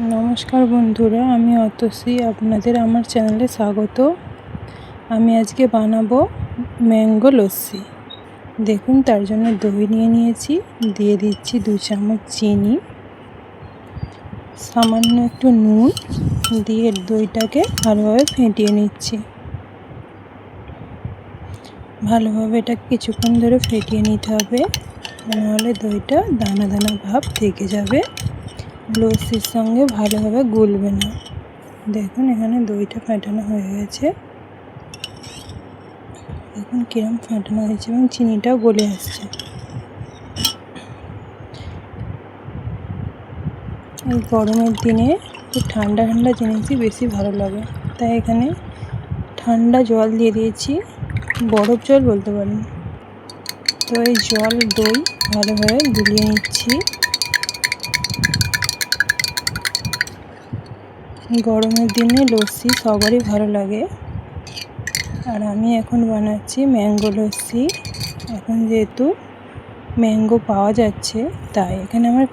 নমস্কার বন্ধুরা, আমি অতসী, আপনাদের আমার চ্যানেলে স্বাগত। আমি আজকে বানাবো ম্যাঙ্গো লস্যি। দেখুন, তার জন্য দই নিয়ে নিয়েছি, দিয়ে দিচ্ছি 2 চামচ চিনি, সামান্য একটু নুন দিয়ে দইটাকে ভালোভাবে ফেটিয়ে নিচ্ছি। ভালোভাবে এটা কিছুক্ষণ ধরে ফেটিয়ে নিতে হবে, নাহলে দইটা দানা দানা ভাব থেকে যাবে, লস্যির সঙ্গে ভালোভাবে গুলবে না। দেখুন, এখানে দইটা ফেটানো হয়ে গেছে। দেখুন কিরম ফেটানো হয়েছে এবং চিনিটাও গলে আসছে। এই গরমের দিনে একটু ঠান্ডা ঠান্ডা জিনিসই বেশি ভালো লাগে, তাই এখানে ঠান্ডা জল দিয়ে দিয়েছি, বরফ জল বলতে পারেন। তো এই জল দই ভালোভাবে গুলিয়ে নিচ্ছি। গরমের দিনে লস্যি সবারই ভালো লাগে, আর আমি এখন বানাচ্ছি ম্যাঙ্গো লস্যি। এখন যেহেতু ম্যাঙ্গো পাওয়া যাচ্ছে, তাই এখানে আমার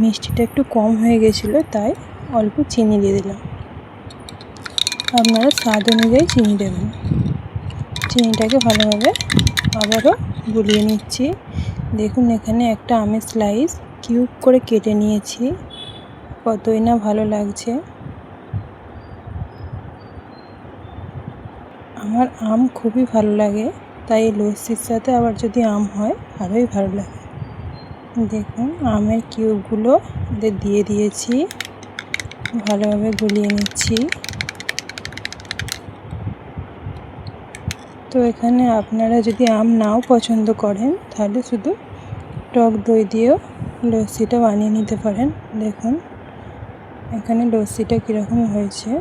মিষ্টিটা একটু কম হয়ে গেছিলো, তাই অল্প চিনি দিয়ে দিলাম। আপনারা স্বাদ অনুযায়ী চিনি দেবেন। চিনিটাকে ভালোভাবে আবারও গুলিয়ে নিচ্ছি। দেখুন, এখানে একটা আমের স্লাইস কিউব করে কেটে নিয়েছি, কতই না ভালো লাগছে। আমার আম খুবই ভালো লাগে, তাই লস্যির সাথে আবার যদি আম হয় আরোই ভালো লাগে। দেখুন, আমের কিউবগুলো দিয়ে দিয়েছি, ভালোভাবে গুলিয়ে নিচ্ছি। তো এখানে আপনারা যদি আম নাও পছন্দ করেন, তাহলে শুধু টক দই দিয়েও লস্যিটা বানিয়ে নিতে পারেন। দেখুন এখানে লস্যিটা কীরকম হয়েছে।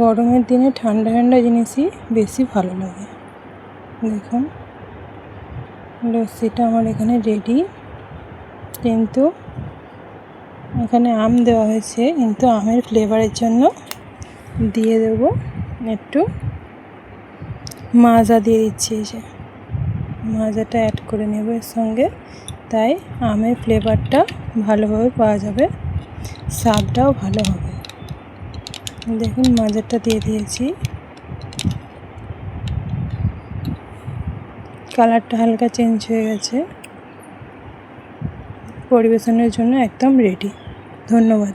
গরমের দিনে ঠান্ডা ঠান্ডা জিনিসই বেশি ভালো লাগে। দেখুন, লস্যিটা আমার এখানে রেডি, কিন্তু এখানে আম দেওয়া হয়েছে, কিন্তু আমের ফ্লেভারের জন্য দিয়ে দেব একটু মাজা দিয়ে দিচ্ছি। এই যে মাজাটা অ্যাড করে নেব এর সঙ্গে, তাই আমের ফ্লেভারটা ভালোভাবে পাওয়া যাবে, স্বাদটাও ভালো হবে। দেখুন, মাজাটা দিয়ে দিয়েছি, কালারটা হালকা চেঞ্জ হয়ে গেছে। পরিবেশনের জন্য একদম রেডি। ধন্যবাদ।